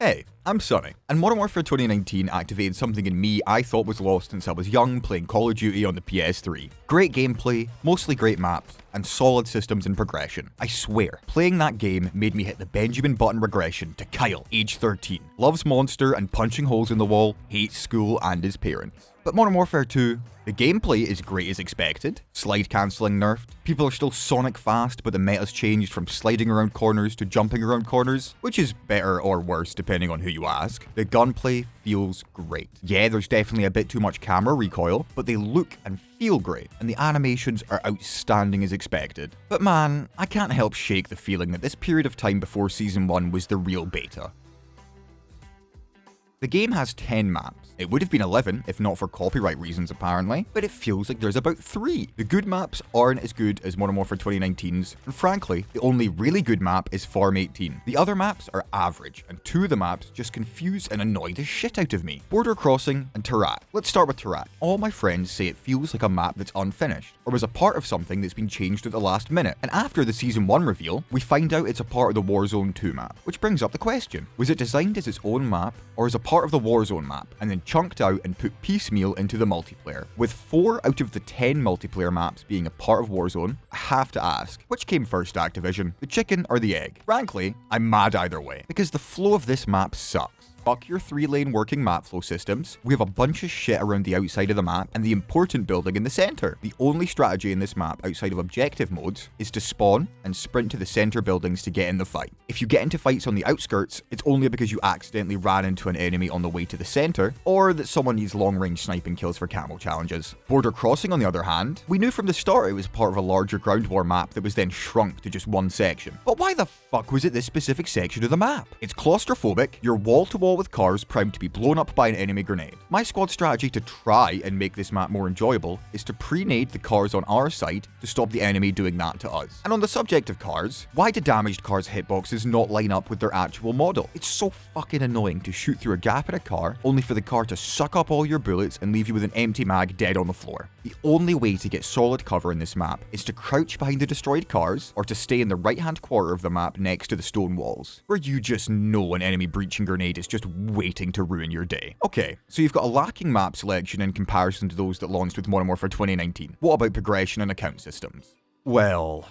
Hey, I'm Sonny, and Modern Warfare 2019 activated something in me I thought was lost since I was young playing Call of Duty on the PS3. Great gameplay, mostly great maps, and solid systems and progression. I swear, playing that game made me hit the Benjamin Button regression to Kyle, age 13. Loves Monster and punching holes in the wall, hates school and his parents. But Modern Warfare 2, the gameplay is great as expected, slide cancelling nerfed, people are still Sonic fast but the meta's changed from sliding around corners to jumping around corners, which is better or worse depending on who you ask. The gunplay feels great. Yeah, there's definitely a bit too much camera recoil, but they look and feel great, and the animations are outstanding as expected. But man, I can't help shake the feeling that this period of time before Season 1 was the real beta. The game has 10 maps. It would have been 11 if not for copyright reasons apparently, but it feels like there's about 3. The good maps aren't as good as Modern Warfare 2019's, and frankly, the only really good map is Farm 18. The other maps are average, and 2 of the maps just confuse and annoy the shit out of me. Border Crossing and Tarak. Let's start with Tarak. All my friends say it feels like a map that's unfinished, or was a part of something that's been changed at the last minute, and after the Season 1 reveal, we find out it's a part of the Warzone 2 map, which brings up the question, was it designed as its own map, or as a part of the Warzone map, and then chunked out and put piecemeal into the multiplayer? With 4 out of the 10 multiplayer maps being a part of Warzone, I have to ask, which came first, Activision, the chicken or the egg? Frankly, I'm mad either way, because the flow of this map sucks. Fuck your 3-lane working map flow systems. We have a bunch of shit around the outside of the map and the important building in the center. The only strategy in this map outside of objective modes is to spawn and sprint to the center buildings to get in the fight. If you get into fights on the outskirts, it's only because you accidentally ran into an enemy on the way to the center, or that someone needs long-range sniping kills for camo challenges. Border Crossing, on the other hand, we knew from the start it was part of a larger ground war map that was then shrunk to just one section. But why the fuck was it this specific section of the map? It's claustrophobic, you're wall-to-wall with cars primed to be blown up by an enemy grenade. My squad strategy to try and make this map more enjoyable is to pre-nade the cars on our side to stop the enemy doing that to us. And on the subject of cars, why do damaged cars' hitboxes not line up with their actual model? It's so fucking annoying to shoot through a gap in a car only for the car to suck up all your bullets and leave you with an empty mag dead on the floor. The only way to get solid cover in this map is to crouch behind the destroyed cars or to stay in the right-hand corner of the map next to the stone walls, where you just know an enemy breaching grenade is just waiting to ruin your day. Okay, so you've got a lacking map selection in comparison to those that launched with Modern Warfare 2019. What about progression and account systems? Well,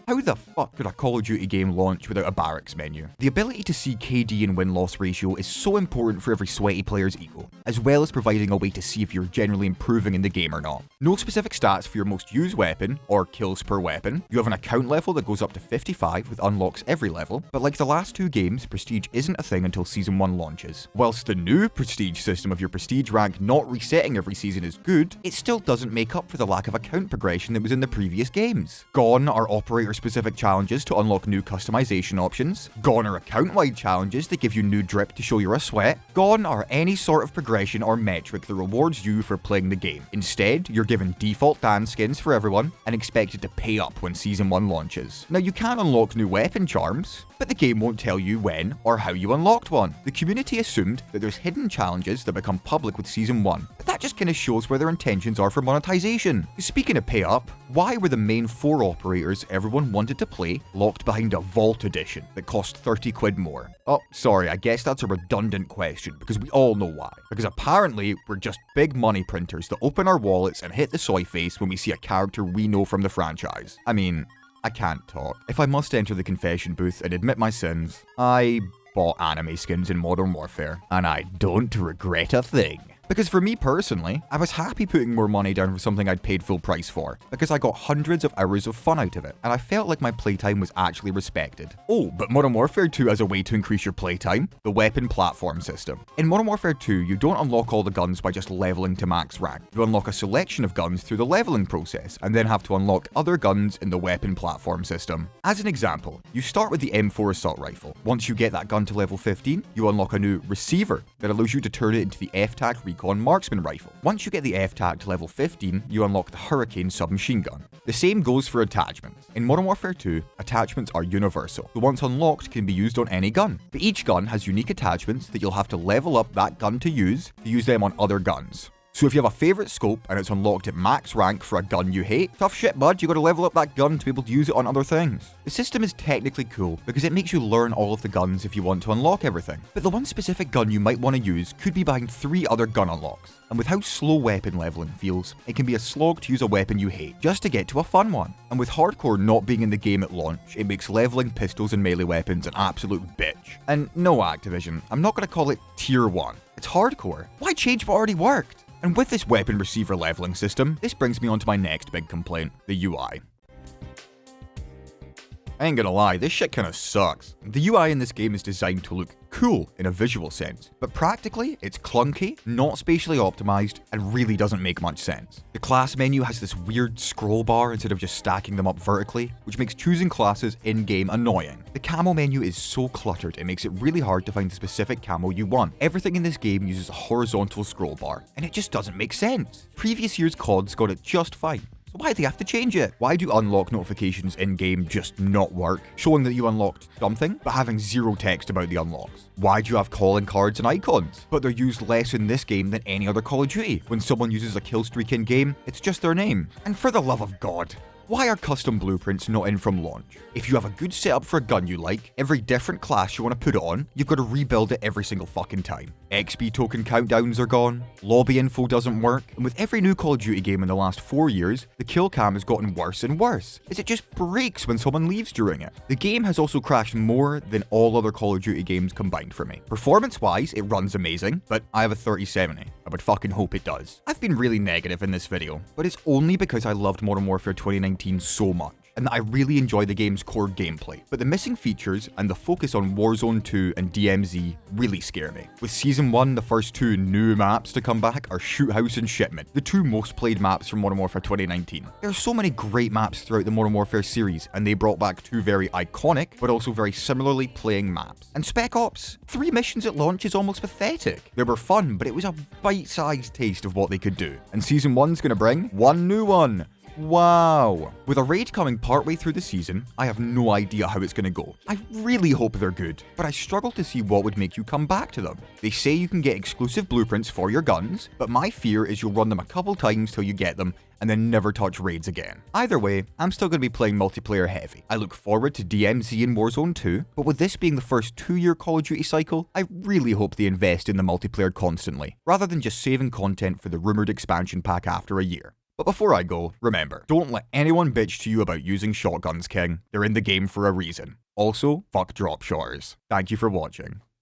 how the fuck could a Call of Duty game launch without a barracks menu? The ability to see KD and win-loss ratio is so important for every sweaty player's ego, as well as providing a way to see if you're generally improving in the game or not. No specific stats for your most used weapon, or kills per weapon. You have an account level that goes up to 55 with unlocks every level, but like the last 2 games, Prestige isn't a thing until Season 1 launches. Whilst the new Prestige system of your Prestige rank not resetting every season is good, it still doesn't make up for the lack of account progression that was in the previous games. Gone are operator-specific challenges to unlock new customization options. Gone are account-wide challenges that give you new drip to show you're a sweat. Gone are any sort of progression or metric that rewards you for playing the game. Instead, you're given default Dan skins for everyone and expected to pay up when Season 1 launches. Now, you can unlock new weapon charms, but the game won't tell you when or how you unlocked one. The community assumed that there's hidden challenges that become public with Season 1, but that just kind of shows where their intentions are for monetization. Speaking of pay up, why were the main 4 operators everyone wanted to play locked behind a Vault Edition that cost 30 quid more? Oh, sorry, I guess that's a redundant question because we all know why. Because apparently we're just big money printers that open our wallets and hit the soy face when we see a character we know from the franchise. I mean, I can't talk. If I must enter the confession booth and admit my sins, I bought anime skins in Modern Warfare, and I don't regret a thing. Because for me personally, I was happy putting more money down for something I'd paid full price for, because I got hundreds of hours of fun out of it, and I felt like my playtime was actually respected. Oh, but Modern Warfare 2 has a way to increase your playtime: the weapon platform system. In Modern Warfare 2, you don't unlock all the guns by just leveling to max rank. You unlock a selection of guns through the leveling process, and then have to unlock other guns in the weapon platform system. As an example, you start with the M4 assault rifle. Once you get that gun to level 15, you unlock a new receiver that allows you to turn it into the F-Tac marksman rifle. Once you get the F-Tac to level 15, you unlock the Hurricane submachine gun. The same goes for attachments. In Modern Warfare 2, attachments are universal. The ones unlocked can be used on any gun, but each gun has unique attachments that you'll have to level up that gun to use them on other guns. So if you have a favourite scope and it's unlocked at max rank for a gun you hate, tough shit bud, you gotta level up that gun to be able to use it on other things. The system is technically cool because it makes you learn all of the guns if you want to unlock everything, but the one specific gun you might want to use could be behind 3 other gun unlocks, and with how slow weapon leveling feels, it can be a slog to use a weapon you hate just to get to a fun one. And with hardcore not being in the game at launch, it makes leveling pistols and melee weapons an absolute bitch. And no Activision, I'm not gonna call it tier 1. It's hardcore. Why change what already worked? And with this weapon receiver leveling system, this brings me on to my next big complaint, the UI. I ain't gonna lie, this shit kinda sucks. The UI in this game is designed to look cool in a visual sense, but practically, it's clunky, not spatially optimized, and really doesn't make much sense. The class menu has this weird scroll bar instead of just stacking them up vertically, which makes choosing classes in-game annoying. The camo menu is so cluttered, it makes it really hard to find the specific camo you want. Everything in this game uses a horizontal scroll bar, and it just doesn't make sense. Previous year's CODs got it just fine. So why do they have to change it? Why do unlock notifications in-game just not work, showing that you unlocked something, but having zero text about the unlocks? Why do you have calling cards and icons, but they're used less in this game than any other Call of Duty? When someone uses a kill streak in-game, it's just their name. And for the love of God, why are custom blueprints not in from launch? If you have a good setup for a gun you like, every different class you want to put it on, you've got to rebuild it every single fucking time. XP token countdowns are gone, lobby info doesn't work, and with every new Call of Duty game in the last 4 years, the kill cam has gotten worse and worse, as it just breaks when someone leaves during it. The game has also crashed more than all other Call of Duty games combined for me. Performance-wise, it runs amazing, but I have a 3070. I would fucking hope it does. I've been really negative in this video, but it's only because I loved Modern Warfare 2019 so much, and that I really enjoy the game's core gameplay. But the missing features and the focus on Warzone 2 and DMZ really scare me. With Season 1, the first 2 new maps to come back are Shoot House and Shipment, the 2 most played maps from Modern Warfare 2019. There are so many great maps throughout the Modern Warfare series, and they brought back 2 very iconic, but also very similarly playing maps. And Spec Ops, 3 missions at launch is almost pathetic. They were fun, but it was a bite-sized taste of what they could do. And Season 1's gonna bring 1 new one. Wow. With a raid coming partway through the season, I have no idea how it's gonna go. I really hope they're good, but I struggle to see what would make you come back to them. They say you can get exclusive blueprints for your guns, but my fear is you'll run them a couple times till you get them, and then never touch raids again. Either way, I'm still going to be playing multiplayer heavy. I look forward to DMZ and Warzone 2, but with this being the first 2-year Call of Duty cycle, I really hope they invest in the multiplayer constantly, rather than just saving content for the rumoured expansion pack after a year. But before I go, remember, don't let anyone bitch to you about using shotguns, King. They're in the game for a reason. Also, fuck drop shotters. Thank you for watching.